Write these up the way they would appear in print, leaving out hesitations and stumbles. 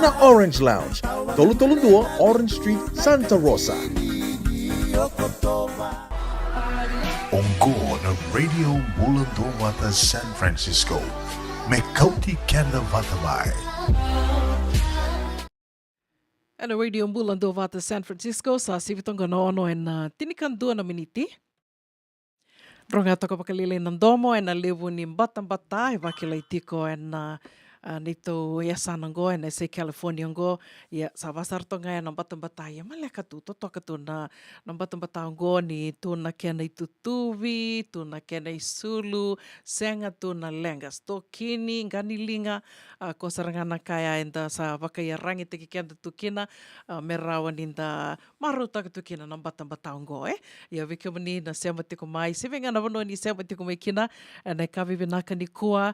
na Orange Lounge, Tolu 2 Orange Street, Santa Rosa. Ongko na Radio Bulando Wata San Francisco. Mekauti Kanda Watamai. Ana Radio Bulando Wata San Francisco sa sivitong ganono en tinikan 2 na miniti. Ronga toka pakalile ng domo en levu ni batang-bata e wakilay tiko en nito yasan ngo en sa California ngo ya sa basar to nga ng batang-bata ya maleka tu to na ng batang-bata ngo ni tu na kena itutuvi tu na kena isulu senga tu na lengas to kini ganilinga ko sarangana kaya enda sa wakaya rangi tiki kenda tu kina merawan inda maruta tu kina ng batang-bata ngo ya wikamani na sema tiko mai sivenga na vano ni sema tiko mai kina na kavi vinaka ni kua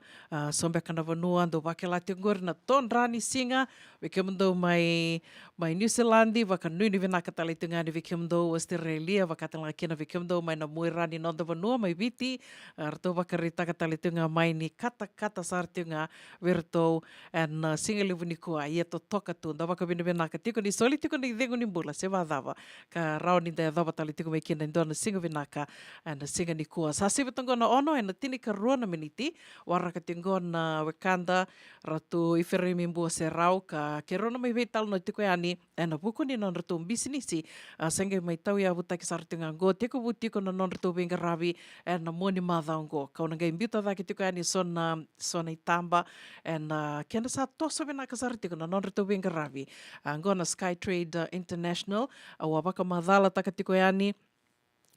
sombe kana vano ando wakilati ngor na ton rani singa wikamando mai New Zealandi wakanui ni vinaka talitunga ni wikamando Australia wakatanga kina wikamando mai na mui rani nonda vano mai viti arto wakarita katalitunga mai ni kata sartunga virto en singa livu ni kua ia to toka tu da wakabina vinaka tiko ni soli tiko ni dengu ni bula se vadava ka rao ni da dava talitiko mai kina ndona singa vinaka en singa ni kua sa sivitongo na ono en tini ka ruana miniti waraka tingo na Wakanda ratu iferemi mbua se rau ka kerona mai veital no tiko yani en buku ni non ratu bisnisi senge mai tau ya vuta ki sartunga go tiko butiko na non ratu venga ravi en moni madhango ka ona ngai mbita da ki tiko yani sona itamba en kena sa toso vinaka sartiko na non ratu venga ravi ngona Skytrade International wabaka madhala takatiko yani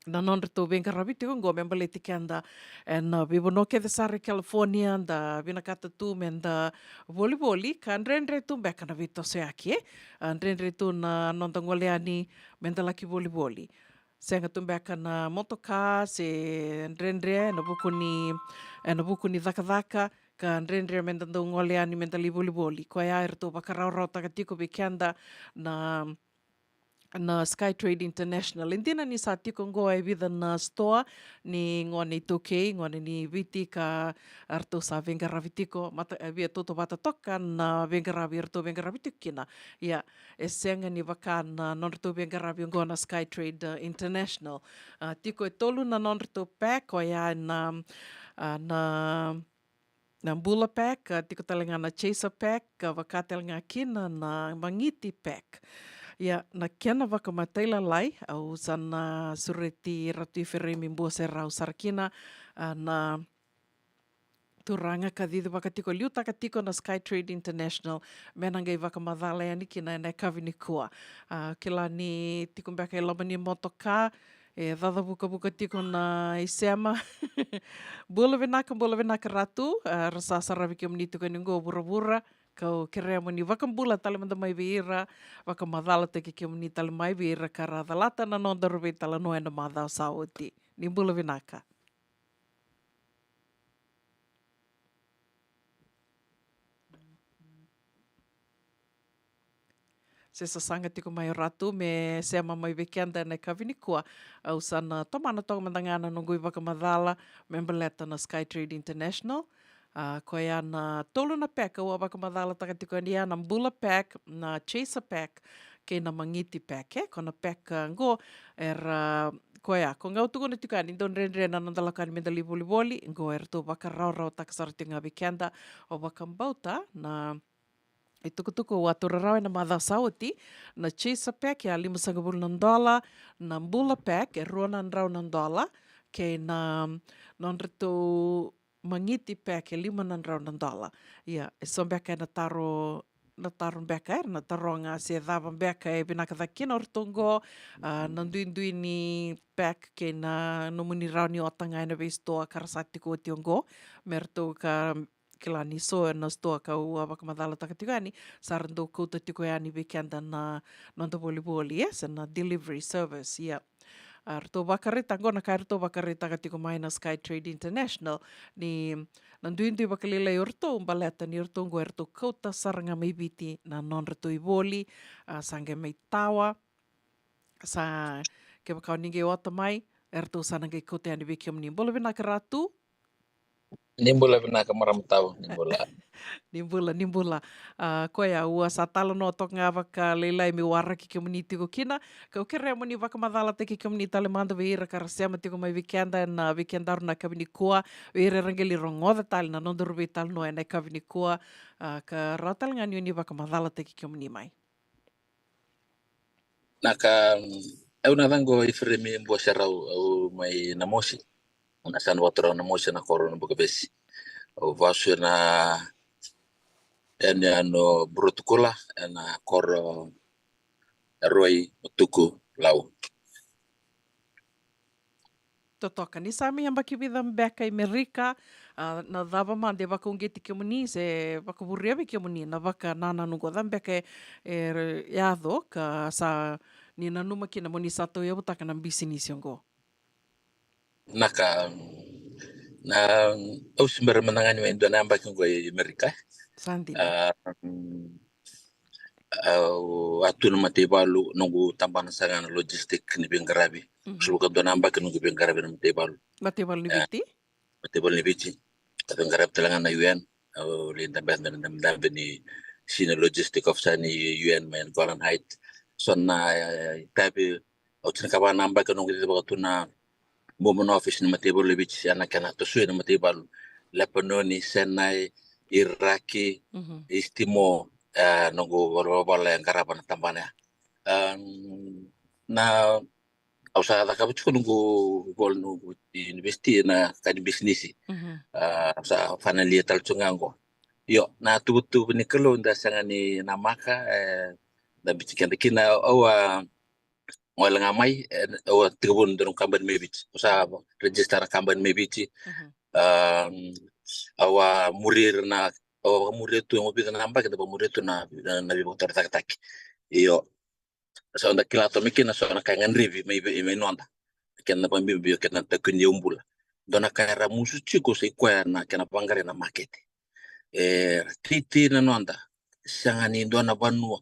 na non rito venga ravi tiko ngo membale tikanda en vivono ke de sare California da vinakata tu men da volleyball kan rendre tu beka na vito se aki rendre tu na non tangoleani men da laki volleyball senga tu beka na motoka se rendre na buku ni daka kan rendre men da ngoleani men da li volleyball ko ya rito bakarau takatiko bekanda na Skytrade International. Indina ni sa tiko ngoa vida na store ni ngoni toke, ngoni ni viti ka arto sa venga ravitiko, mata via toto bata toka na venga ravi arto venga ravitiko kina. Ya, esenga ni wakan na non-rito venga ravi ngoa na Skytrade International. Tiko e tolu na non-rito pack, o ya na Bula pack, tiko talenga na Chaser pack, wakatelenga kina na Mangiti pack. Ya, na kena wakamatay lalay au sana sureti ratu iferemi mbua se rau sarkina na turanga kadida wakatiko liu takatiko na Skytrade International menangai wakamadhala yani kina na kavini kua. Kila ni tiko mbeka ilama ni motoka dada buka tiko na isema bula vinaka ratu rasa raviki mnito kaningo bura-bura kau kere mo ni wakambula tala manda mai veira wakamadhala te ke mo ni tala mai veira karada lata na non daruve tala no ena madha saoti ni bula vinaka se sasanga tiko mai ratu me se ama mai vekianda na kavini kua au sana tomana tong mandangana nungui wakamadhala memberleta na Skytrade International ko ia na tolu na pack ua wakamadhala takatiko ia na Bula pack, na Chaser pack, ke na Mangiti pack, ko na pack ngo ko ia, ko ngau tuku na tikani, don rendre na nandalakani me dali volleyball, ngo to wakarau takasarati nga weekenda o wakambauta na tuku o aturarau na madha sauti na Chaser pack ia $5 na Bula pack $2 ke na non reto Mangiti pack $5 ia sombeka na taro beka na taronga se dava beka e binaka dakina ortongo nandui ni pack ke na nomuni rauni otanga ina vestoa karasati ko tiongo merto ka kila ni so na stoa ka ua wakamadhala takatigani sarando ko tatiko yani weekenda na nonda volleyball yes na delivery service ia Arto wakarita ngona ka arto wakarita katiko mai na Skytrade International ni nanduindui wakalila yorto umbaleta ni yorto ngo erto kauta saranga mai biti na non reto ivoli sange mai tawa sa ke wakau ninge wata mai erto sananga i kote ani wikiam ni bolovina karatu Nimbula vinaka maramtau nimbula. Nimbula. Koe a ua sa tala no tok ngā waka leilai me wara ki community ko kina. Ka o kere moni waka madala te ki community ale manda we ira karasema te ko mai weekenda na weekenda na kawini kua. We ira rangeli rongoda tali na nondoru we tali no e nei kawini kua. Ka rautala ngā niuni waka madala te ki community mai. Naka au na dango ifremi mbo sharau au mai namosi. Una san watro namosi na korona buka besi. Au vasu na ene ano brutukula na koro roi tuku lau. Totoka ni sami ang baki vida mbeka Amerika na dava mande waka ungeti kemuni se waka buriawi kemuni na waka nana nungo dambeka yado ka sa ni nanuma kina moni sato ya butaka na business yongo. Naka na au simbara manangani wa Indo namba kingo Amerika. Sandi. Atu na matibalu nungu tambana sangana logistik ni bingarabi. Subuka do namba kinungu bingarabi na matibalu. Matibalu ni biti? Matibalu ni biti. Katong garab talangan na UN. Linda benda na damdabe ni senior logistic officer ni UN mayan Golan Height. So na tabi au tinakaba namba kinungu dito baka na Women office ni matibalu ni biti. Anak kana to suy na matibalu. Lebanoni, Senai, Iraki, Istimo, nunggu wala yang karapan tambahnya. Na usaha tak apa cukup nunggu investi na kadi bisnis. Usaha finally tal cungango. Yo, na tu ni kalau nda sangat ni namaka da bicikan kina wala ngamai tiga dorong kamban mebit. Usaha register kamban mebit. Awa murir na murir tu yang mobil nampak kita murir tu na nabi motor tak iyo so anda kilato mikin na so na kangan rivi may nonda ken na pambibio ken na takunya umbula dona kara musu chico se kwa na ken na pangare na market titi na nonda sangani dona banu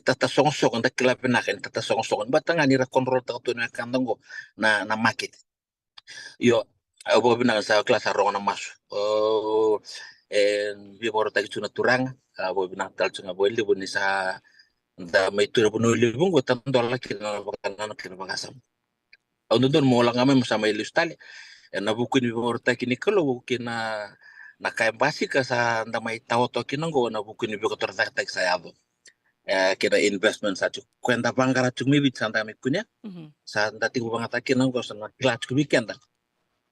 tata song anda kilape na ken tata song batanga ni ra control ta tu na kandango na market yo abo binang sa kelas arong na mas vi boro tagi tuna turang abo binang tal tuna boleh buni sa da mai tura bunu libung go tan dola kina kina bangasam au don mo lang amai sama ilustali na buku ni boro tagi ni kalau kina na kai basi ka sa da mai tawo to kina go na buku ni boko tertak tak saya abo kina investment sa kwenda bangara cumi bit santa mi kunya sa da tigo bangata kina go sa na klat ku weekend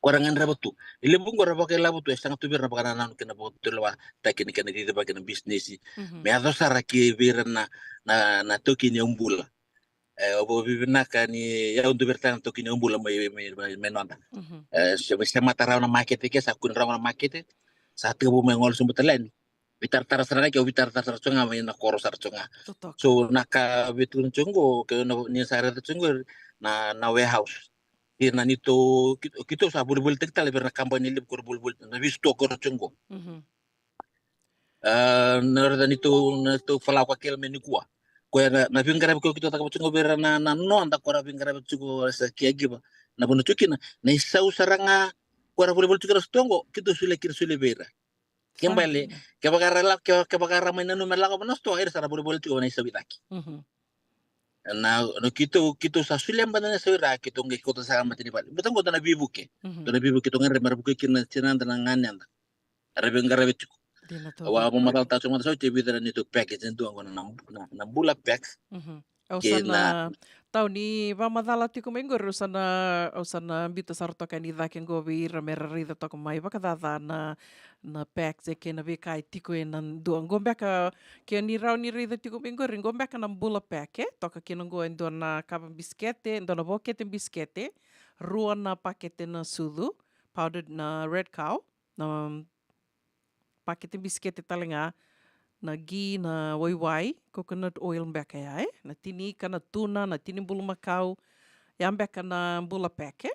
Korangan rabatu. Ilibung ko rabak ilabatu estang tubir na pagananan kina botul wa takin kina dito ba kina business. Me ado saraki bir na toki ni umbula. Obo bibina kani ya untuk bertang toki ni umbula may nonda. Sa mataraw na market ke sa kun raw na market sa tibo mengol sumbutalen. Bitar taras na kyo bitar taras nga may nakoro sar nga. So naka bitun chungo ke ni sa chungo na warehouse. Na nito kito sa bulbul tektal ber na kampanye lib kor bulbul na visto kor chungo na nito fala kwa kel menikua ko na vingara ko kito tak chungo ber na no anda kora vingara chungo sa kiagi ba na bunu chukina na isau saranga kora bulbul chukira stongo kito sule bera kembali ke bagara may nanu melaka ba nasto air sa bulbul chungo na isau bitaki na kito sa sulian ba na sa ira kito ngi ko sa mati ni bali betang ko na bibuke to na bibuke to ngare mar buke kin cinan na nganyan arabe ngare bitu wa mo matal ta cuma sa tebi dara ni to package ento ngona na bula pack Ausana tau ni vamadala tiko mengor usana ambita sarto kan ida ken go vi ramera rida to mai baka dada na pack ze ken vi kai tiko en do ngombe ka ken ni rauni rida tiko mengor ngombe ka na bula pack to ka ken go en do na kaba biskete do na bokete biskete rua na pakete na sudu powdered na red cow na pakete biskete talenga na ghee na waiwai, coconut oil mbeka ya na tini kana tuna, na tini bulu makau, ya mbeka na bula peke.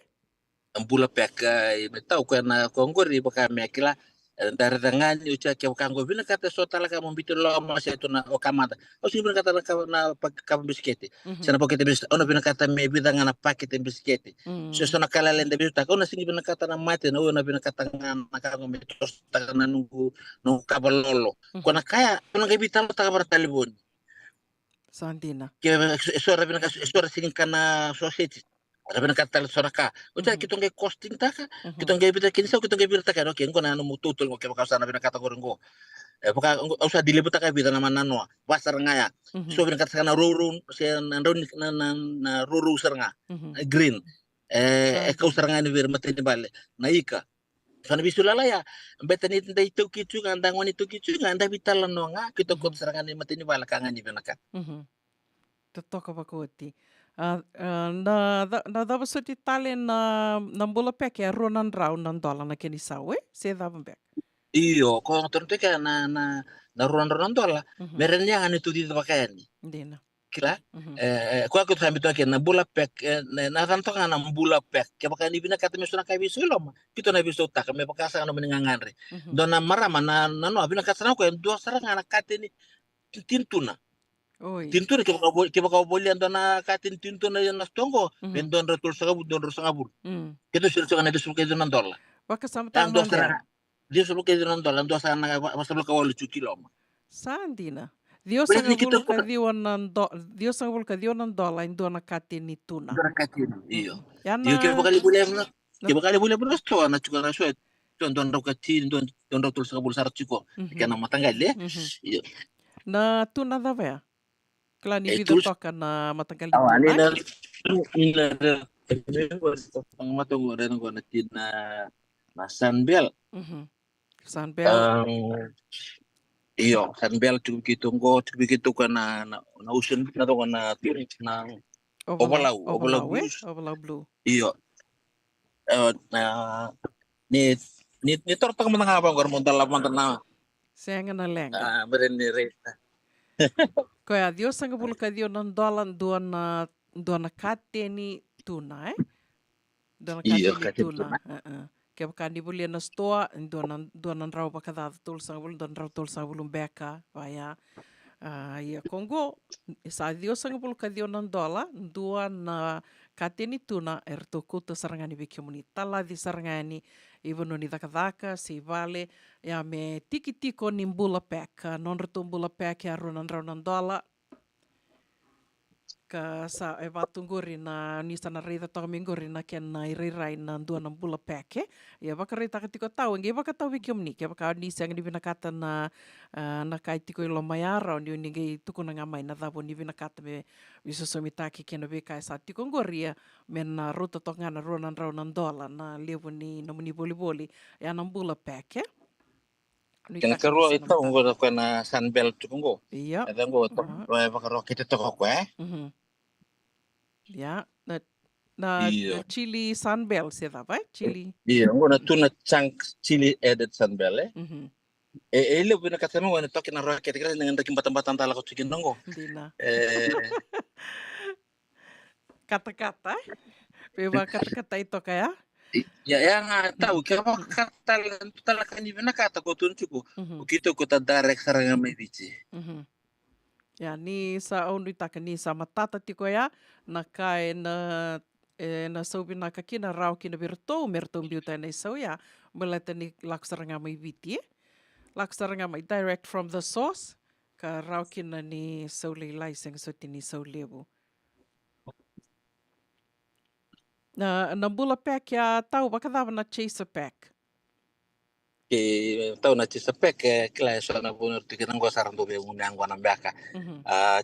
Ang bula peka, may tao ko na kongori baka mekila Dari tangan uca ke kango bina kata sota la kamu bitu lo masih itu na okamata. O sih bina kata na kamu bisketi. Sana pakai bis ono bina kata me bida ngana pakai bisketi. So sana kala lenda bitu tak ono sih bina kata na mate na ono bina kata ngana kamu bitu tak na nunggu kabel lolo. Kona kaya ono kayak bital tak kabar telepon. Santina. Kaya suara sini kana sausage. Ada bina kata suara ka. Uca kita nggak costing tak? Kita nggak bisa kini kita nggak bisa tak. Oke, engkau nanu mututul ngoke bakal sana bina kata gorenggo. Pokoknya usah dilebut tak bisa nama nanu. Pasar ngaya. So bina kata sana rurun, na ruru seranga. Green. Kau seranga ni bir mati ni balik. Na ika. Sana bisulala ya. Betan itu itu kicu ngandang wan itu kicu ngandang bitalan nonga. Kita kau seranga ni mati ni balik kangen ni bina kata. Totoka pakoti. Na dava suti tale na mbula peke a ronan rau nan dola na keni sawe se dava bek. Iyo, kung turun ka na naruan-ruan dola, meron niya ano ito dito pakaian ni. Hindi na. Kila? Kung ako sabi ito na bula pek, natanto nga ng bula pek, kaya baka hindi binakata mo na kayo bisulom, kito na bisul ta, kami baka sa ano maningangari. Doon na marama na binakata na ko, doon sa nga nakati ni tinto na. Oy. Tinto na, kaya baka bolian doon na katin tinto na yung nastongo, doon ratul sa kabul, doon sa kabul. Kito sila sa kanila sumakay doon ng dola. Baka samtang mandel. Dia selalu kayak dengan dolar, dua sana masa belum kawal cuci lama. Sandina. Dios ang bulu ka Dios ang bulu ka diwan ng dola indo na kati ni tuna. Berkatin, iya. Yana. Iya kaya bakal boleh beras tuh, anak juga rasuat. Tuan rau kacin, tuan rau tulis kabul sarat cuko. Kaya nama tanggal ya. Iya. Na tuna dava ya. Klani bido toka na matanggal ni tuna. Ini ada. Pangmatong rin ko na tina na Sunbelt. Sunbelt. Iyo, Sunbelt cukup gitu kan na usin na to na Ovalau blue. Iyo. Ni tortang mga habang gormon dalaman na. Saya na leng. Berendere. Kaya Dios ang bulu ka diwan ng dola doon na kate ni tuna Doon na kate ni tuna. Kaya baka di boleh na stoa, doon ang raw baka datul sa bulong, doon raw tul sa bulong beka, vaya. Iya Kongo, sa Dios ang bulu ka diwan ng dola, doon na kate ni tuna, kuto sarangani bikimuni. Tala di sarangani, ibono ni daka si vale, ya me tiki-tiko ni bula peka, non retum bula peka, runan raw ng dola, ka sa evatunguri na nisa na rita to minguri na ken na irirai na dua na bula peke ya baka rita katiko tau ngi baka tau wikium ni kaya baka ni sang ni binakata na kai tiko ilo mayara ni ngi tuku na ngamai na dabo ni binakata me wisusumitaki ken be kai sa tiko ngori ya men na ruta to ngana ronan raunan dola na levo ni no muni boli ya na bula peke Kena keruak itu nggo na Sunbelt cukup. Iya. Ada nggo to, baka ro kita to ko Ya, na chili Sunbelt sih apa? Chili. Iya, nggo na tuna chunk chili added Sunbelt ele bina kata mo na tokin na ro kita kira dengan takim batang-batang tala ko chicken nggo. Dina. Kata-kata. Beba kata-kata itu kaya? Ya yang tahu kaya kata talakan ni bina kata ko tun cukup. Begitu ko ta direct sarang may bici. Ya ni sa only taka ni sa matata tiko ya na kai na saubi na kakina rau kina merto biuta na sau ya melata ni laksaranga may viti laksaranga may direct from the source ka rau kina ni sauli laiseng so tini saulebu na bula pack ya tau baka dava na chaser pack Tau na Chesapeake kila so na bunur tikinang ko sarang dobe unang ko nang baka.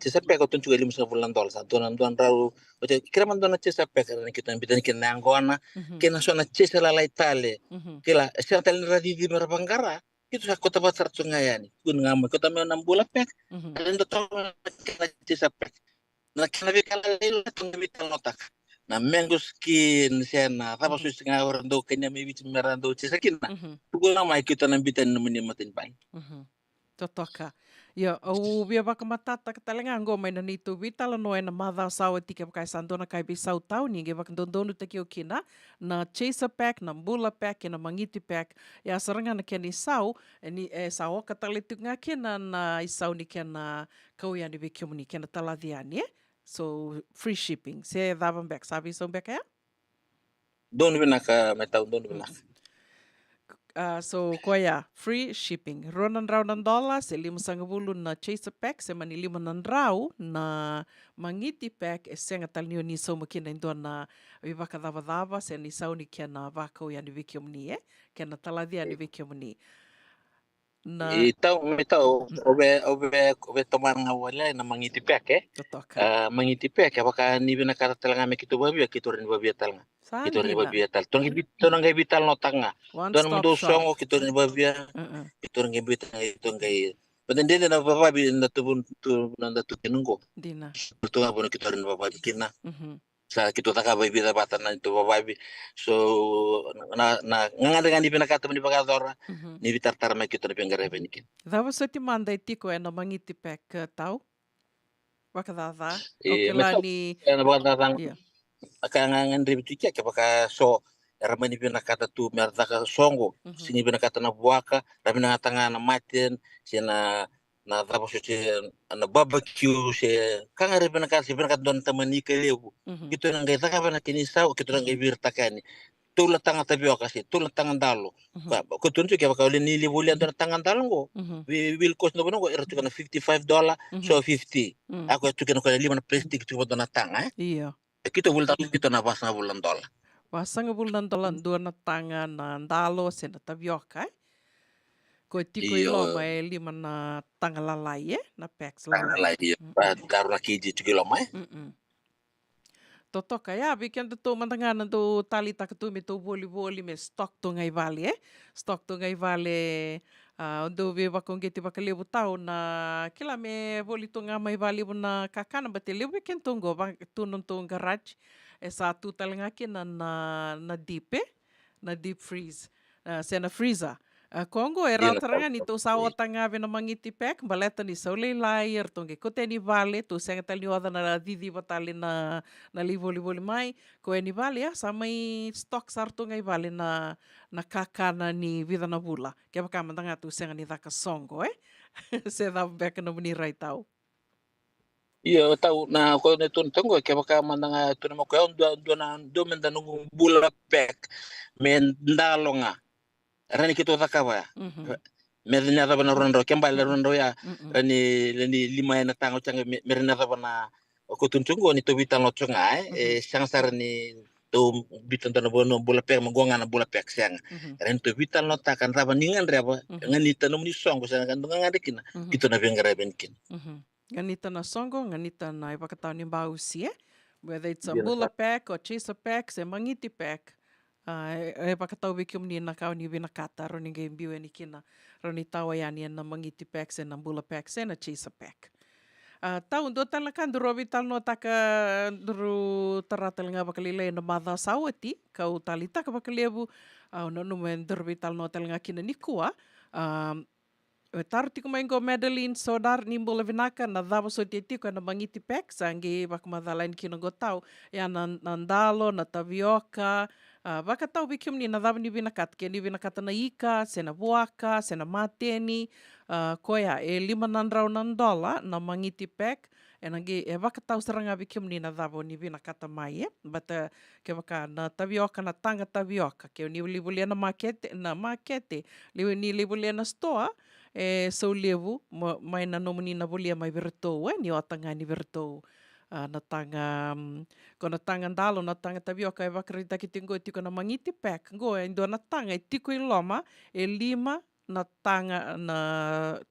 Chesapeake ko tunjuk $50 sa tuan rau. Oke kira man na Chesapeake na kita bitan kinang ko na kina so na Chesa lalai tale. Kila siya tale radi di merapangkara. Itu sa kota basar sungayani. Kun ngamay kota may nang bula pek. Alin to kina Chesapeake. Na kinabi kala ilo tung bitan notak. Na mango skin siya na tapos yung nga orang do kanya may bitin meran do chesakin na. Tugol na may kita ng bitan naman yung matin pa. Totoka. Ia, au via waka matata ka talenga ngo mai na nito vitala no e na madha sawa tika pakai sandona kai bisau tau ni ge waka dondonu taki o kina na chaser pack, na mbula pack, e na mangiti pack. Ia saranga na keni sau, e sau ka tale tunga kena na isau ni kena kauiani ve kiomuni kena taladhiani, So, free shipping. Se davam back. Sabi isau back ya? Doon binaka may taon doon binaka. So, koya, free shipping. $200 se $500 na chaser pack, se mani $500 na mangiti pack, e senga talnio ni sau makina indoa na vivaka dava se ni sau ni kia na vakau yani viki omni, kia na taladia yani viki omni. Na, Itaw may tao obe tomar nga wala na mangiti pek totoka. mangiti pek baka ni binaka talanga me kito babi kito rin babi talanga. Kito rin Sandina. babi tal. Tong bital no tanga. One Don mo stop do shop. songo kito rin babi. Uh-uh. Ito rin bital ito ngay. Patindi na bababi na tubun tu na tukinungko. Dina. Ito nga po kito rin bababi kina. Mhm. Sa kito taka baby da bata na ito bababi. So na nganga ni binaka ni bagadora Mhm. ni bitar may kito rin pengare benikin. Dava sa ti manda tiko e na mangiti pack tau? Wakadada? O May kila tao ni... na bagadang Yeah. akangangan ribiti kya baka so ramani binakata tu merda songo Mhm. sini binakata na buaka rami na tanga na matin sina na tapos si na barbecue si kanga rin binakata don tamani kalebu Mhm. kito nang gaita ka na kinisa o kito nang gibirta kani tula tanga tapioka si tula tanga dalo ko tunju kya baka ulin nilibulian don tanga dalo go Mhm. will cost no bono era tukana $55 so 50 Mm. ako tukana ko lima na plastic tu na tanga Iya. kita bulan kita na pas na bulan dola. Wasanga bulan dolan dua na tanga na ndalo se na tapioca. Ko tiko ilo Iyo, mai lima na tanga lalai na packs tanga lalai. lah iyo. Karena kiji tu kilo mai. Totoka ya, bikin tu mantangan tu tali tak tu me tu boli me stock tu ngai vale stock tu ngai vale do ve bakong geti bakalebu tau na kila me boli tu ngai vale na kakana bate lebu ken tunggo bang tu non tu garage esa tu talenga na na deep freeze sena freezer. Kongo e Iya na rautaranga ni tu sa otanga ve na mangiti pack baleta ni so le layer tonge kote ni vale tu senga tali oda na didi batali na livoli mai ko e ni vale sa mai stock sarto ngai vale na kakana ni vida na bula ke baka mandanga tu senga ni daka songo se da back no ni right tau. Iya tahu na ko ne tun tunggo ke baka mandanga tu mo ko do men da nungu bula pek men ndalonga. Rani kito takawa. Merina ta bana rondo kembal rondo ya rani lima na tango changa merina ta bana ko tun tunggo ni to bitan lo chunga sang sar ni to bitan ta bono bula pek magonga na bula pek sang ren to bitan lo takan ta baningan reba ngani tanum ni songo sang kan ngade kina kito na bengara benkin. Nganita na songo, nganita na ipakatao ni bausi whether it's a bula pack or chaser pack, se mangiti pack. E pakatau bikium ni na kau ni binakata ro ni game biwe ni kina ro ni tawa yani na mangiti pack se na bula pack se na chaser pack. Tau do talakan duro vital no taka duro taratal nga bakalile na madha sawati kau talita ka bakalebu no men duro vital no talanga kina ni kuwa. Tarti ko maingo Madeline sodar ni mbula vinaka na dava so tietiko na mangiti pack sangi bak madalain kino gotau ya na ndalo na tavioka baka tau bikium ni na dava ni vinakat ke ni vinakata na ika sena buaka sena mateni koya $500 na mangiti pack enagi baka tau seranga bikium ni na dava ni vinakata mai bata ke baka na tavioka na tanga tavioka ke ni libulia na makete ni libulia na store so levu mai na nomuni na bolia mai vertou ni o tanga ni vertou na tanga ko na tanga ndalo na tanga tavioka e vakarita ki tingo tiko na mangiti pack go ndo na tanga tiko i loma 5 na tanga na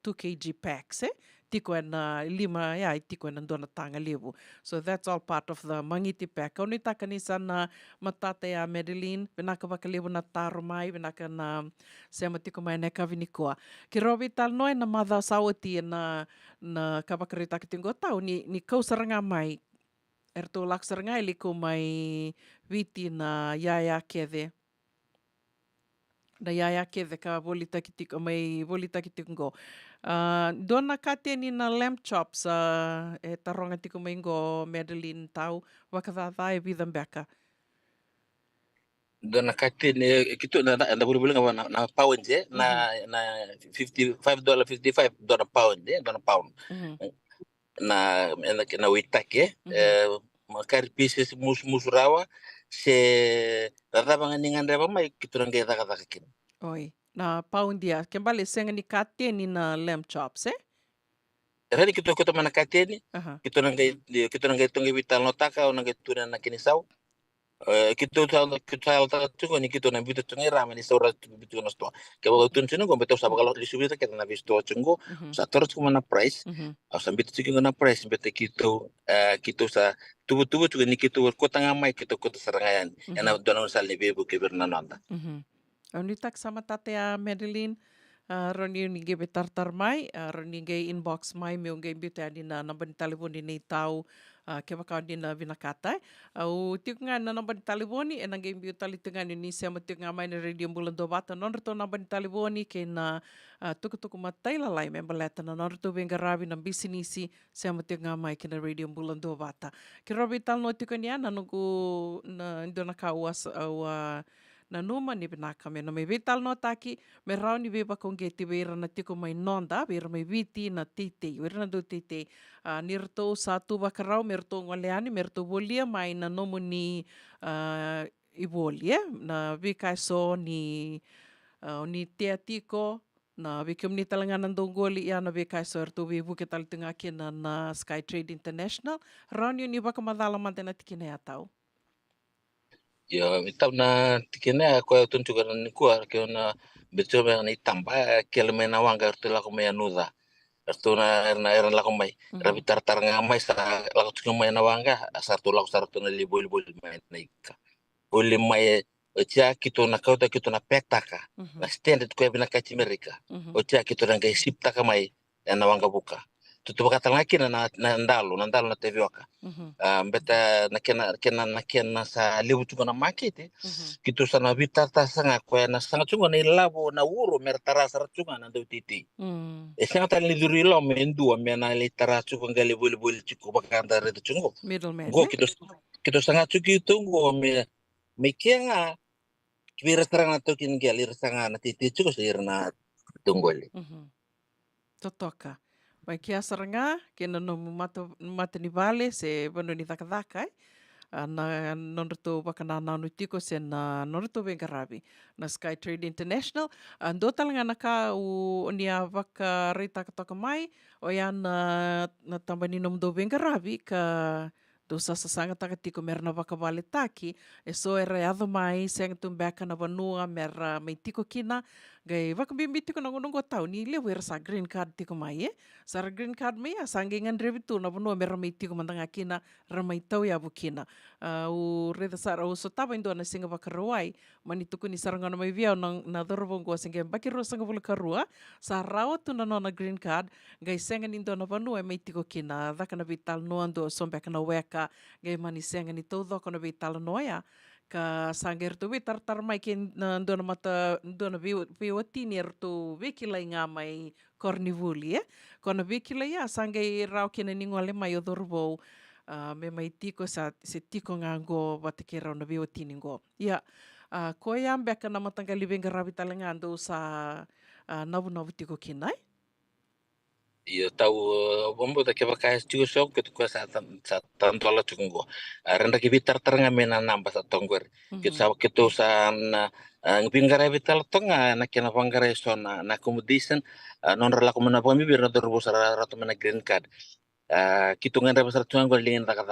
2 kg packs tiko na 5 ya tiko na ndo na tanga levu so that's all part of the mangiti pack kau ni taka ni sana matata ya Madeline benaka vakalevu na taro mai benaka na sema tiko mai na kavinikoa ki rovi tal noe na madha sawati na kabakarita ki tingo tau ni kau saranga mai erto lak saranga iliko mai viti na yaya kede na yaya kede ka volita ki tiko mai volita ki tingo Dona kate ni na lamb chops e taronga tiko maingo Madeline tau wakatata e vida beka. Dan nakatin kito na boleh bilang na pound je na $55 pound je pound na witak makar pieces mus rawa se rada banganingan raba mai kito nang gaya taka Oi, na pound dia. Kembali senga ni kate ni na lamb chops, eh? Rani kito mana kateni Aha. kito nang gaya tongi vital no taka o nang gaya tuna na kinisau kito ta tungo ni kito na bitu tungi rama ni saura bitu na sto ke ba tun sino ko beto sabo kalau disubita kita na bisto tungo sa torot ko na price au sa bitu tungo na price bete kito sa tubu tungo ni kito ko tanga mai kito ko sarangayan ena dona sal ni bebu ke berna nanda Oni tak sama tate a Madeline roni ni ge betar mai roni ge inbox mai me ge bitu ani na number ni telefon ni tau ke baka di na vinakata au tiunga na number ni telefon ni enang ge bitu tali tunga ni se tiunga mai na radio bulan do bata non to number ni telefon ni ke na tuku matai la lai member leta na non to benga ravi na bisinisi se tiunga mai ke na radio bulan do bata ke robi tal no tiunga ni ana nuku na indona ka was au na numa ni binaka me na may vital no taki me rau ni beba kong geti wera na tiko may nonda wera may viti na tite wera na do tite nirto satu bakarau merto ngoleani merto bolia mai na nomu ni ibolia na vikai so ni ni tea tiko na vikium ni talanganan donggoli ya na vikai so erto vivu ke tal tengaki na Sky Trade International rau ni baka madala mantena tikine atau ya itau na tikene ko tun juga ni ko ke na beto ni tamba kelme na wanga ertela ko me anuda ertuna era la ko mai rabi tartar ngamai sa la ko mai na wanga sartu la ko sartu na libo mai na ika uli mai ocha kito na kauta kito na pektaka na standard ko bina ka Amerika ocha kito na gai sipta ka mai na wanga buka tutu bakata laki na ndalo na TV waka beta na sa libu chunga na makete kito sana vitar ta sanga ko na sanga chunga na ilabo na uro mertara sar chunga na do titi e sanga ta ni duri lo mendu me na litara chunga ngale bol chuku bakanda re chungo middleman go kito sanga chuki tungo me kenga kira serang to kin galir sanga na titi chuko sir na tunggoli totoka mai kia saranga kena no mata ni vale se vano ni takataka na nonreto bakana na tiko se na nonreto bengarabi na Sky Trade International ando talanga naka u onia vaka rita katoka mai o ya na tambani nom do bengarabi ka do sasanga taka tiko merna vaka vale taki e so era ado mai seng tumbeka na vanua mera mai tiko kina gai vaka bimbi tiko na ngunungo tau ni le wer sa green card tiko mai sa green card mai sangingan revitu na vanua mera mai tiko mandanga kina ramai tau ya bukina u reda sara u so taba indo na singa vaka rawai mani tuku ni sarangana mai via na dorobongo singa baki ro sanga vula karua sa rawa tu na nona green card gai sengan indo na vanua mai tiko kina vaka na vital no ando sombeka na weka gai mani senga ni todo kono vital noya ka sanger tu tartar mai ken ndona mata ndona viwatini ertu vikila nga mai cornivuli kono vikila ya sangai rau kena ningole mai odorbo me mai tiko se tiko ngango batekera na viwatini ngo ya ko ya mbeka na matanga libenga rabitala ngando sa navu tiko kinai Iya tahu bombo da keba kaya juga sok ketu ko sa tanto ala chungo renda ki bitar teranga mena namba sa tongwer ketu sa ngpingara vital tonga na kena pangara sona na accommodation non rela ko mena pami bir na dorbo sara rato mena green card kitu nganda besar chungo lingin taka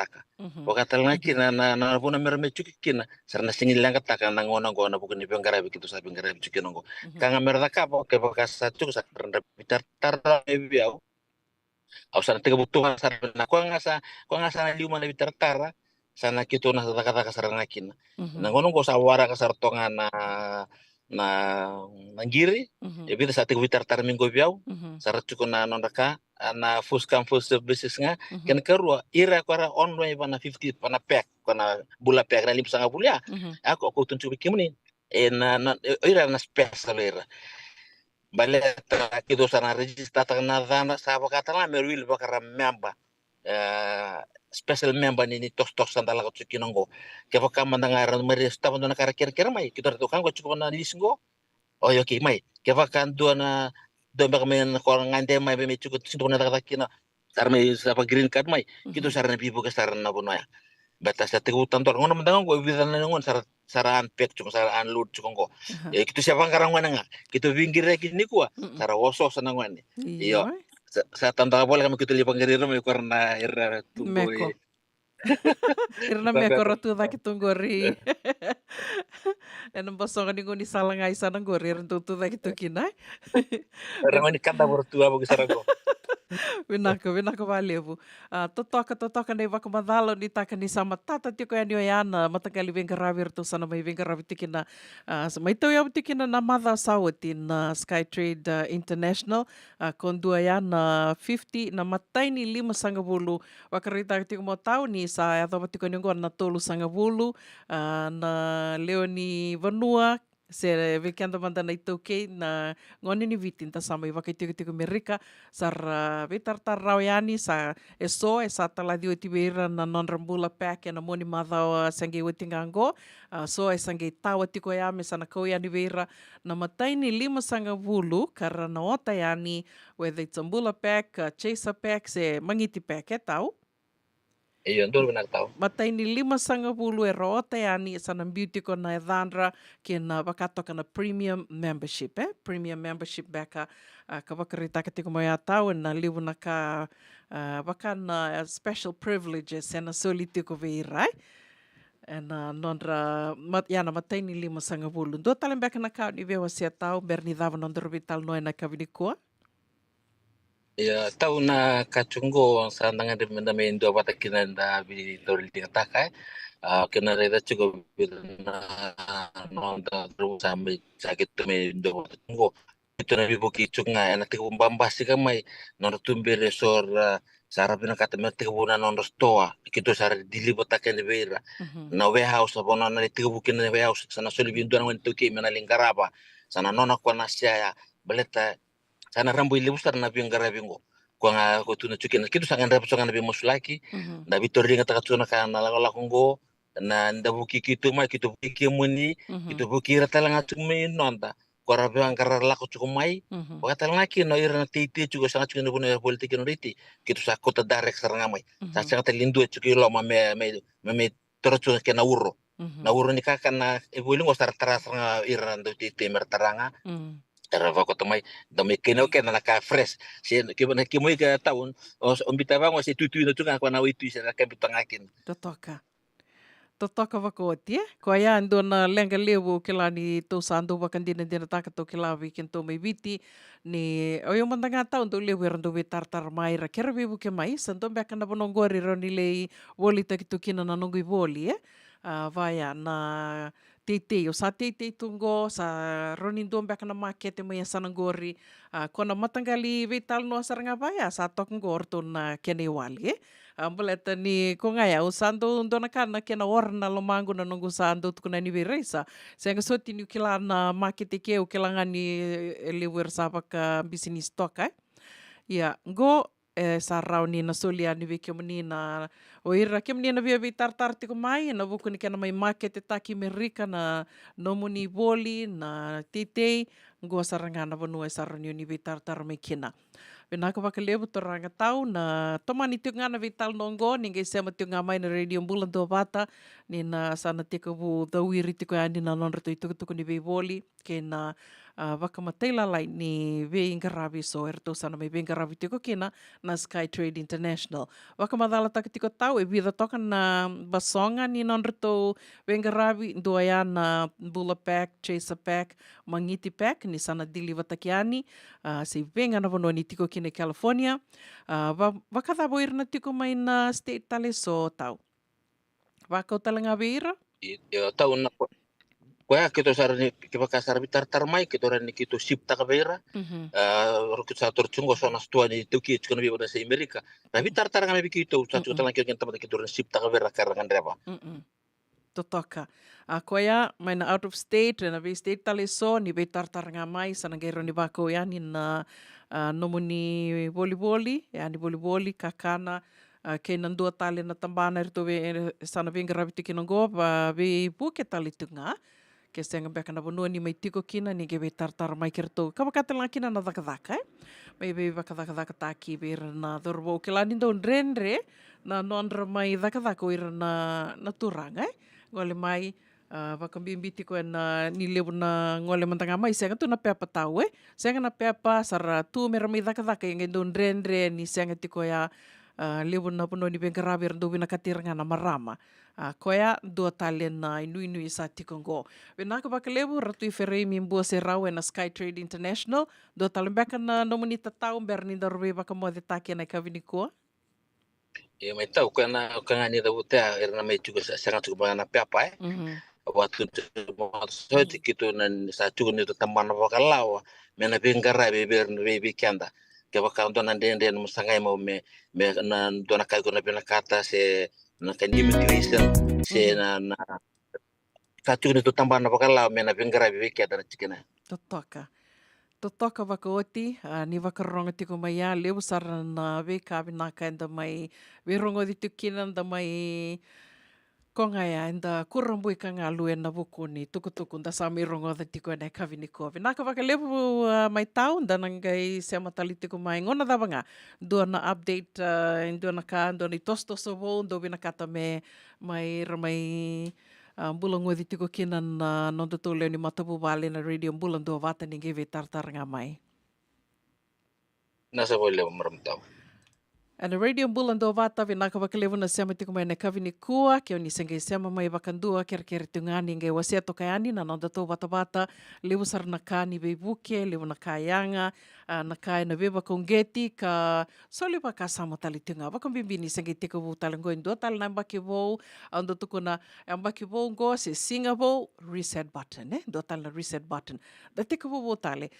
pokatal ngaki na puna mera mechuki kina sarna singil lang taka na ngona ngona bukan ni pingara kitu sa pingara chuki nongo kanga mera taka po ke bakasa chuk sa renda bitar tarra biau au sana tega butuhan sana ko ngasa na liuma na bitartara sana kito na kata sarana kina na ngono ko sawara ka sartonga na ngiri e bida sa tega bitartara minggo biau sarat cuko na nondaka na fuskam fus business nga ken kerua ira ko ra online bana 50 pana pek kana bula pek na limsanga bulia aku tunjuk kimni ira na special ira baleta kitu sana register na dana sa bakata la merwil bakara member special member ni tos sandala ko kinongo ke baka mandangaran meresta mandana kara kira mai kita tu kan ko cukup na lisgo oh yo ki mai ke baka na do baka men ko ngande mai be cukup sinto na kata kina sar mai sa green card mai kitu sarana pipo ke sarana bono ya batas sa tigu tantor ngono mandangan ko ibidan na ngon saraan pek cuma saraan lud cukup ko kitu siapa karang nga kitu bingkir kini kuah sara woso sana ngwan iyo Iya. sa tanda boleh kami kitu lipang garira mai karena era tunggu Meko. Irna meko rotu da kitungori. Enam bosong ni ngoni salangai sana ngori rentu tu da kitu kinai. orang ini kata bertua bagi sarago Vinaka valevu. Totoka nei wakamadalo ni taka ni sama tata tiko yani o yana matakali venga ravi rto sana mai venga ravi tikina mai tau yau tikina na madha sawati na Skytrade International kondua yana 50 na matai ni 5 sanga bulu wakarita tiko mo tau ni sa atau tiko ni na tolu sanga bulu na leo ni vanua se vekenda mandana itu ke na ngoni ni vitin ta sama iwa kaitiko tiko merika sar vitar rau yani sa eso esa tala dio tibeira na non rambula pack na moni madao sange wetingango so esange tawa tiko ya me sana ko yani beira na matai ni 5 sanga bulu karena ota yani whether it's ambula pack chaser pack se mangiti pack tau iyo ndol benar tahu matai ni 5 sanga bulu e rota yani sana beauty ko na edandra ke na bakato kana premium membership premium membership baka ka bakarita ka tiko maya tau na livu na ka baka na special privileges na soliti ko veirai na nondra yana matai ni 5 sanga bulu do talen baka na ka ni vewa sia tau berni dava nondra vital no na kavinikoa ya tahu na kacunggo sa nanga de menda me ndo bata kina nda bi toril tinga takai kena reda cukup na nonda terus sampai sakit tu me ndo bata cunggo itu na bibo ki cunga enak tiku bambasi kamai nonda tumbe resor sara bina kata me tiku buna nonda stoa kitu sara dili bata kene beira na warehouse abono na tiku bukin warehouse sana soli bindu na wentu ki mena lingkaraba sana nona kwa nasya ya beleta sana rambu ile bustar na bingara bingo kwa nga ko tuna chukin kitu sangan rap sangan be muslaki da bitor ringa taka tuna kana la kongo na ndabuki kitu mai kitu buki muni kitu buki ratala nga chume nonda kora be angkara la ko chukumai wakata laki no ira titi juga sangat chukin bune politik no riti kitu sa kota direct saranga mai sa sangat lindu chuki lo me terus kena urro na urro ni kakana ibulingo sar terasa ira ndo titi mertaranga Terava ko tamay dami kino ken na ka fresh si kimo ka taon ombita ba mo si tutu no tunga kwa na witu sa ka bitangakin Totoka wakoti ko ya ando na lenga lewu kila ni to sando wakandina dina taka to kila weekend to may biti ni oyo mandanga tao ndo lewu rando tartar mai ra kera bebu ke mai santo beka na bonongori roni lei woli takito kina na nongoi woli vaya na tete o sa tete tungo sa ronin dom beka na market mai sanangori kona matangali vital no saranga vaya sa tok ngor to na kene wali ambuleta ni ko ngaya usando ndona kana kena orna lo mango na nongo sando tukuna ni veresa senga soti ni kila na market ke o kila ngani lewer sabaka business stock ya go sa rauni na solia ni veke menina o ira ke menina via vitar tiko mai na buku ni kena mai market taki merika na nomuni boli na titei go sarangana vanua sa rauni ni vitar mai kena Venaka wakalebu toranga tau na tomani tiungana vital nongo ningai sema tiunga mai na radio bulan do bata ni na sana tika bu dawiri tiko ani na nonra to ituku ni vevoli ke na wakamatei lalai ni veingaravi so erto sana mai veingaravi tiko kena na Skytrade International. Wakamadala taka tiko tau e vida toka na basonga ni nonra to veingaravi doaya na bula pack, chaser pack, mangiti pack ni sana dili watakiani se venga na vono ni tiko kena California. Wakatabo ira na tiko mai na state tale so tau. Wakau talanga beira? yo tahu na kwa kito sar ni kiba kasar bitar tarmai kito ran ni kito sip ta kabera rokit sa torchungo so nas tua ni tuki chukuna bi sa Amerika na bitar taranga bi kito sa chuta lang kito tempat kito ran sip ta kabera karangan reba Totoka. Koia, may na out of state, na be state tali so, ni be tartar nga mai, sa nangyero ni bako yan, na nomo ni boli-boli, ni boli-boli, kakana, kay nandua tali na tambana rito, sana be ngarabiti kinonggo, be buke tali tunga, kay sa nga beka na bunua ni may tiko kina, ni be tartar mai kirto, kabakatal nga kina na daka-daka, may be baka-daka-daka taki, be na dorbo, kilani doon renre, na noandra mai daka-daka, na turang, ngole mai vakambimbiti ko na nilew na ngole mantanga mai senga tu na pepa tau senga na pepa sara tu mera mai daka-daka yang endon rendre ni senga tiko ya lew na puno ni bengarabi rando bina katiranga na marama koya dua talen na inu sa tiko ngo benaka bakalewu ratu ifere mimbo se rawe na Skytrade International dua talen beka na nomunita tau berni darbe baka mo detake na kaviniko. Ia mai tau kana ni da buta era mai juga sangat juga na pepa waktu so tikitu nan sa juga ni tamban bakalau mena bengara be kanda ke bakal don den musangai mau me na dona kai guna bena kata se na kan immigration se na sa juga ni tamban bakalau mena bengara be kanda cikena Totoka wakaoti, ni wakarongo tiko mai a leo sara na we kabinaka enda mai we rongo di tukina enda mai kongaya enda kurambui kanga lue na buku ni tuku nda sami rongo da tiko ena kaviniko. Vinaka wakalevu mai tau nda nangai sema tali tiko mai ngona da banga dua na update dua na ka dua ni tostoso wo ndo binakata me mai ramai bulan ngodi tiko kina na nondo tole ni matapu bale na radio bulan do vata ninge ve tartar ngamai. Nasa boleh meramtau. Ana radio bulan do vata vinaka bakalevu na sema tiko mai na kavini kua ke oni senge sema mai bakandua ker tungani nge waseto kayani na nondo to vata lewu sar na kani be buke lewu na kayanga na kai na beba kongeti ka soli ba ka sama tali tunga ba bimbini senge tiko bu talango indo tal na mbaki bo ando tuko na mbaki bo go se singabo reset button do tal na reset button da tiko bu tale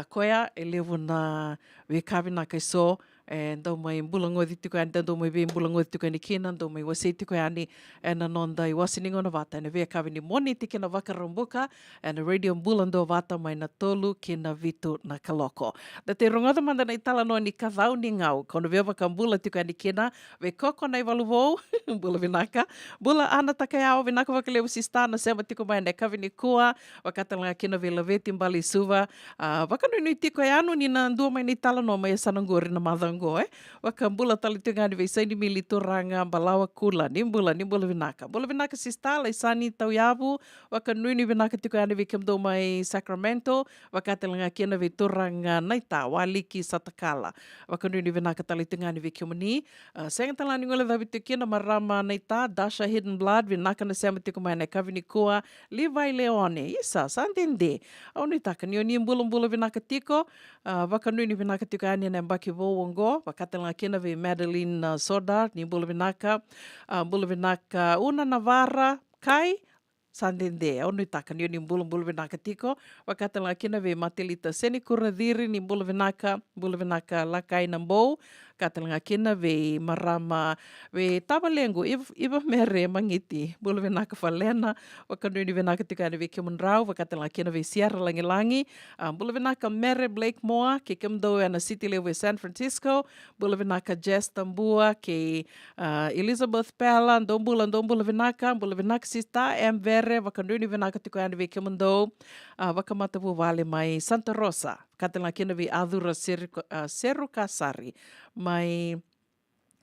koya elevu na we kavina kai so ndo mai bulango ditiko anda ndo mai bulango ditiko ni kina ndo mai wase tiko ani na nonda I wasiningo na vata na ve kavini moni tike na vakarombuka na radio bulando vata mai na tolu kina vitu na kaloko. Da te rongada manda na itala no ni kavau ni ngau kono ve vakambula tiko ani kina ve koko na ivaluvo bula vinaka bula ana takayao vinaka vakalevu sistana sema tiko mai na kavini kua wakatala kina ve laveti mbali suva vakanu ni tiko anu ni na ndua mai ni itala no mai sanangori na madang wakambula tali tengani ve sai ni militoranga balawa kula ni bula vinaka sistala isani tau yabu wakanu ni vinaka tiko ani ve kemdo mai Sacramento wakatelanga kena ve toranga naita waliki satakala wakanu ni vinaka tali tengani ve kemuni senga talani ngole da bitukina marama naita Dasha Hidden Blood vinaka na sema tiko mai na kavini koa Levi Leone isa santende au ni takani ni bula vinaka tiko wakanu ni vinaka tiko ani na mbaki vongo wakatala kena ve Madeline Soda ni bula vinaka una Navarra kai sandende onu taka ni bula vinaka tiko wakatala kena ve Matelita Seni Kuradiri ni bula vinaka lakai nambo katala kena ve marama ve tabalengo iba mere mangiti bula vinaka falena wakanu ni vinaka tika ve kemunrau wakatala kena ve Sierra Langi bula vinaka mere Blake Moa ke kemdo na city level San Francisco bula vinaka Jess Tambua ke Elizabeth Pella ndombula vinaka sista vere wakanu ni vinaka tika ve kemundo wakamata vale mai Santa Rosa katala kena ve Adura Seru Kasari mai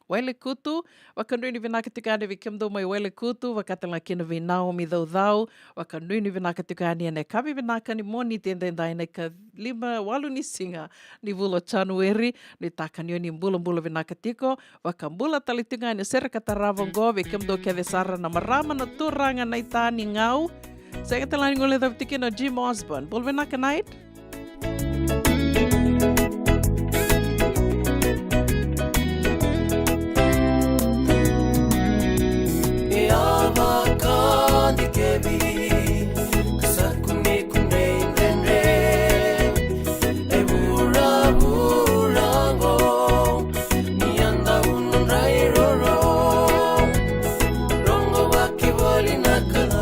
Wele Kutu, wakanu ni vinaka tikani vi kemdo mai Wele Kutu, wakatala kena vi Naomi Dhau, wakanu ni vinaka tikani ane kabi vinaka ni moni tendenda ane ka 5 ni singa ni vulo Januari, ni takani ni bula vinaka tiko, wakambula talitunga ane sera kataravongo, vi kemdo keve sara na marama na turanga na itani ngau, saya kata lani ngole tiki na Jim Osborne, bula vinaka night? Rongo waki wali nakala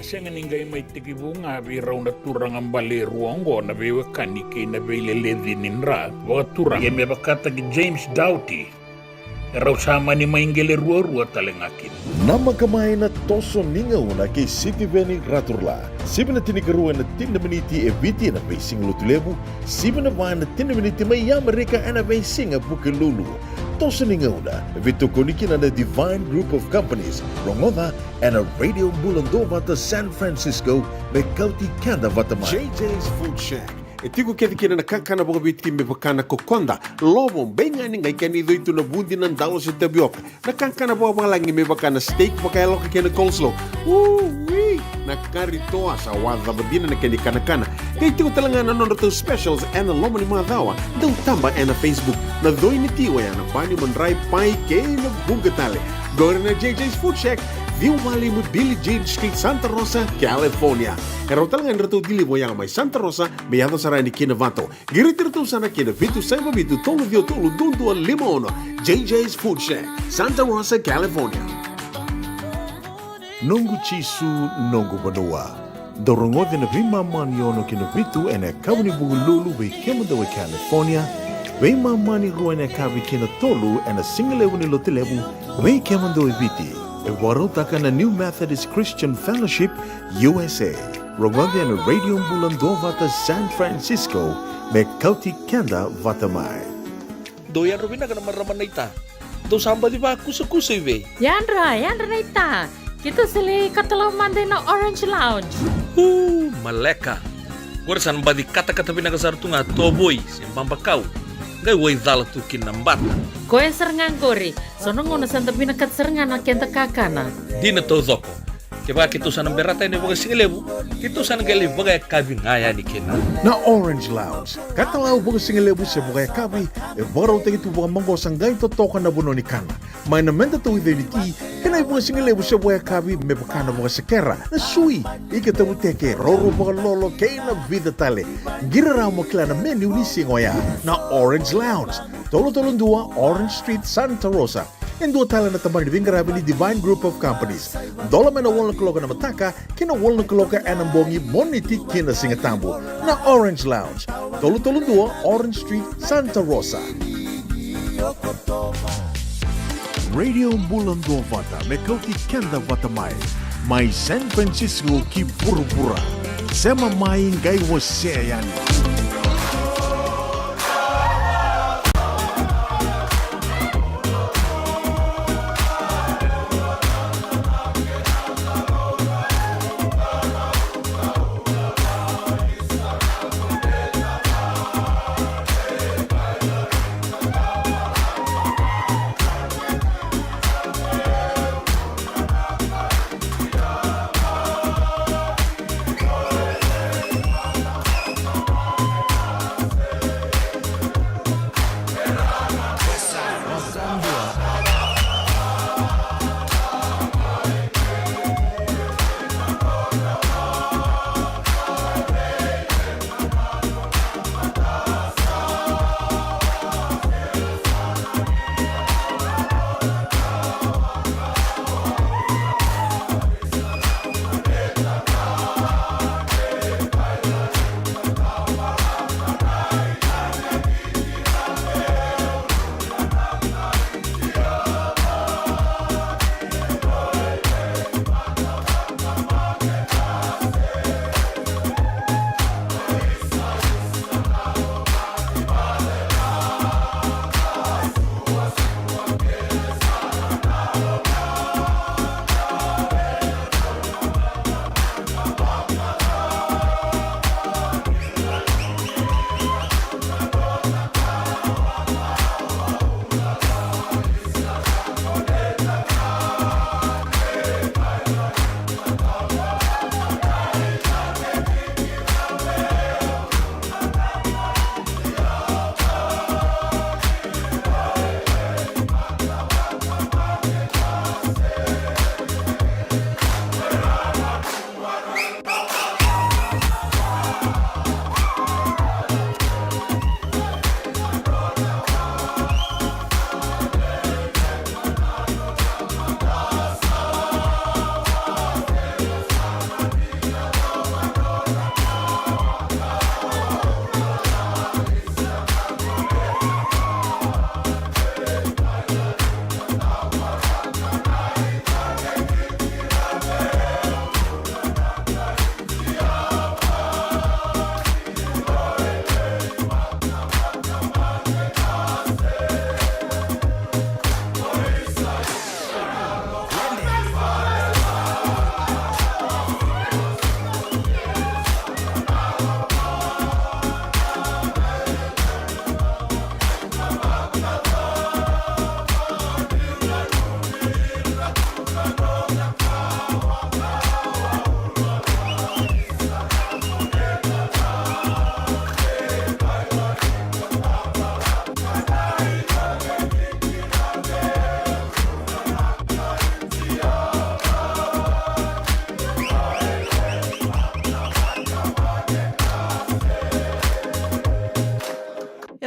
Senga ningai mai tiki bunga vi rauna turang ambale ruongo na vewe kanike na vele ledinin ra. Wa turang ye me bakata ki James Doughty. Rau sama ni maingele rua talengakin. Nama kamay na toso ningaw na kay City Veni Raturla. Siba na tinikaruan na 10 miniti e viti na may singlutulebu. Siba na ba na 10 miniti may yamarika na may singa bukilulu. Toso ningaw na vito kunikin na Divine Group of Companies. Rongoda and a Radio Bulandova to San Francisco may kauti kanda vatamay. JJ's Food Shack. Itigo kina nakakana mga bitki me bakana kokonda. Lobong benga ni ngay kanido ito na bundi ng dalos sa tabiok. Nakakana mga langi me bakana steak bakayalo kina coleslaw. Woo-wee! Nakarito sa wada badina na kanikanakana. Kaya itigo talaga na nono specials and a lomo ni mga dawa. Daw tamba na Facebook. Na doy ni tiwa yan. Pani manray pay kay nagbugatali. Gawin na JJ's Food Shack. View Valley mo Billie Jean Street, Santa Rosa, California. Pero talagang rito dili mo yang may Santa Rosa, may yato saray ni Kinavato. Girit-rito sana Kinavito, Saiba Vito, Tolo Dio Tolo, Dunduan Limono. JJ's Food Shack, Santa Rosa, California. Nungu chisu, nungu badua. Dorongode na vima maniono Kinavito and a kawani bugululu we Kemadawa, California. Vima mani ruane kavi Kinatolu and a single level lotilebu we Kemando Viti. Warotaka na New Methodist Christian Fellowship, USA. Rongode na Radio Bulandova ta San Francisco, me kauti kenda vatamai. Doyan Rubina ka naman raman na ita. Do samba di ba kusa-kusa iwe? Yandra na ita. Kita sili katalaman din na Orange Lounge. Maleka. Warasan ba di kata-kata pinakasarto nga toboy, simpang bakaw. Gay way dala tukin ng bata. Koe serengan kori, sono ngono santa pinakat serengan na kenta kakana. Di na to zoko. Kaya kita sana berata ini baga singalebu, kita sana gali baga kabi ngaya ni kena. Na Orange Lounge. Katalaw buka singalebu sa buka kabi, e baraw tayo ito buka mangosang gayon totokan na buno ni kana. May namenta to identity, kanay buka singalebu sa buka kabi, may baka na buka sakera, na sui, ikatabuteke, roro buka lolo, kay na vida tale. Giraraw mo kila na menu ni singoya, na Orange Lounge. Tolo-tolong dua, Orange Street, Santa Rosa. And dua tala na tamang nabingarabi ni Divine Group of Companies. Dola may na walang kaloka na mataka, kina walang kaloka anang bongi moniti kina singatambo na Orange Lounge. Tolo-tolong dua, Orange Street, Santa Rosa. Radio Bulandova ta me kauti kenda vatamai. Mai San Francisco ki pura-pura. Sema mai ngai wase yani.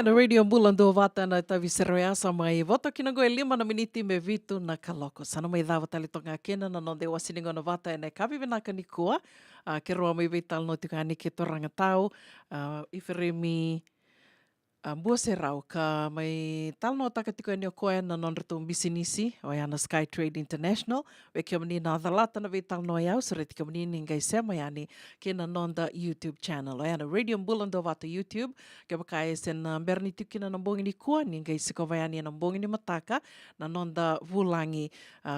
na radio bulan do vata na taviseroia sa mai voto kinago 5 miniti me vitu na kaloko. Sana mai dava tali tonga kena na non de wasiningo na vata ene kavi venaka ni kua. Ke roa mai vital no tikani ke toranga tau. Iferemi Bua se rau ka mai talno takatiko e neo koe na non rato bisinisi o ana Sky Trade International we kia mani na dhalata na we talno iau so re tika mani ningai se mai ani ke na non da YouTube channel o ana Radio Bulan do vata YouTube ke baka e sen berni tukina na mbongi ni kua ningai se ko vai ani na mbongi ni mataka na non da vulangi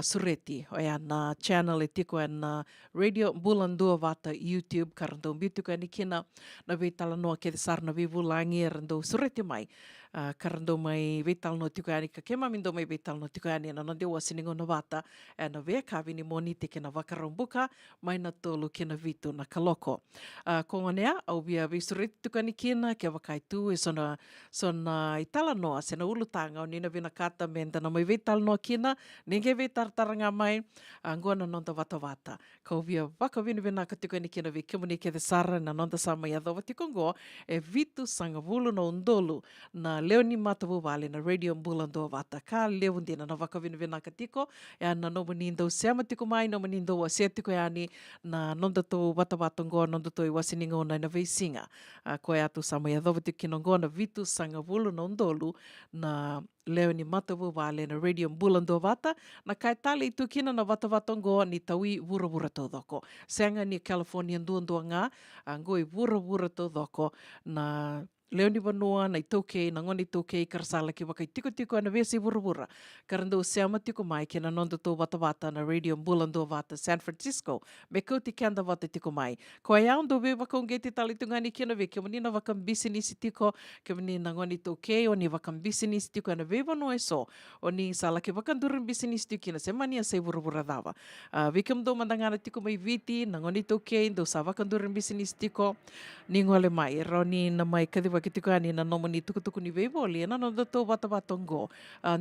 sureti o ana channel e tiko e na Radio Bulan do vata YouTube karando bituko ani kina na we talanoa ke sar na we vulangi e rando sureti mai karando mai vital no tiko ani ka kema mindo mai vital no tiko ani na no de wasiningo no vata e na ve ka vini monite ke na vakarombuka mai na tolu ke na vitu na kaloko ko ngonea au bia visurit tiko ani kina ke vakai tu e sona itala no se na ulutanga o nina vina kata menda na mai vital no kina ninge vitar taranga mai ngona non da vata ko bia vaka vini vina ka tiko ani kina ve kemuni ke de sara na non da sama ya do tiko ngo e vitu sanga vulu no ndolo na leo ni matavu vale na Radio Bulan do vata ka leo ndina na vaka vina ka tiko e na no manindo sema tiko mai no manindo wa se tiko yani na nonda to vata ngo nonda to wasiningo na na veisinga ko e atu sama ya do tiko ngo na vitu sanga vulu no ndolo na leo ni matavu vale na Radio Bulan do vata na kai tali tu kina na vata ngo ni tawi vura to doko senga ni California nduanga ngoi vura to doko na leo ni vanua na itoke na ngoni toke karsala ki wakai tiko na vesi vura karando seama tiko mai ke na nonda to vata na Radio Bulan do vata San Francisco me kouti kanda vata tiko mai ko ai ando ve wakong geti tali tungani kina ve ke mani na wakam business tiko ke mani na ngoni toke o ni wakam business tiko na ve vanua so o ni sala ke wakandurin business tiko na semania se vura dava ve ke mdo mandangana tiko mai viti na ngoni toke do sa wakandurin business tiko ni ngole mai roni na mai kadiwa kitiko ani na nomoni tukutuku ni veivoli na no dato vata ngo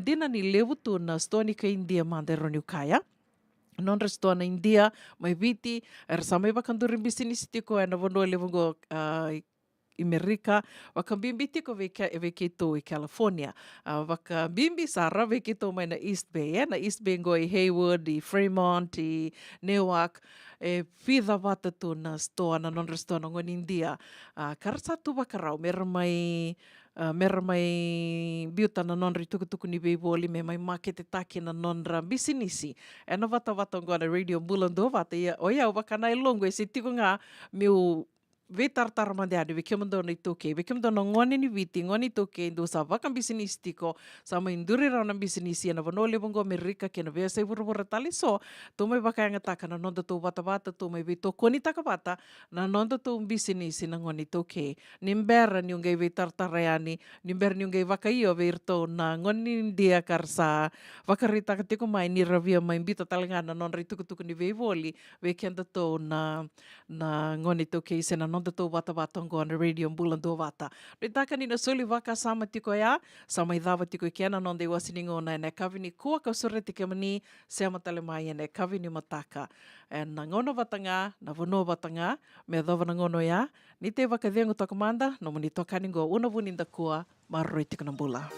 dina ni levutu na stoni ka India mande roni ukaya non resto na India mai viti samai vakandurin business tiko na vono levungo Amerika wakambimbi tiko veke to i California wakambimbi sara veke to mai na East Bay na East Bay ngoi Hayward i Fremont i Newark e fida vata tu na stoa na non resto na ngon India karsa tu bakarau mera mai biuta na non ritukutuku ni beiboli me mai market taki na non ra bisinisi e na vata ngona Radio Bulan do vata oia wakana longo e se tiko nga meu ve tartar mandiado ve kemando na itoke ve kemando na ngoni ni viti ngoni toke do sa vakam business tiko sama induri rana business na vanole bongo Amerika ke na ve sai vura tali so to mai vakanga taka na nonda to vata to mai ve to koni taka vata na nonda to business na ngoni toke nimbera ni ngai ve tartar yani nimber ni ngai vakaio ve irto na ngoni dia karsa vakarita tiko mai ni ravia mai bita talangana non ritukutuku ni ve voli ve kenda to na ngoni toke sena nonda to vata ngo na Radio Bulan do vata. Ritaka ni na suli vaka sama tiko ya, sama idava tiko kiana nonde wasiningo na ene kavini kua ka sureti ke mani sema talemai ene kavini mataka. Na ngono vatanga, na vono vatanga, me dova na ngono ya, ni te vaka viengo tokamanda, no mani tokaningo una vuninda kua, marroi tiko na bula.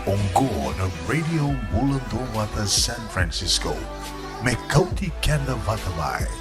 Onggo na Radio Bulan Dua Wata San Francisco. Mekauti Kanda Vatamai.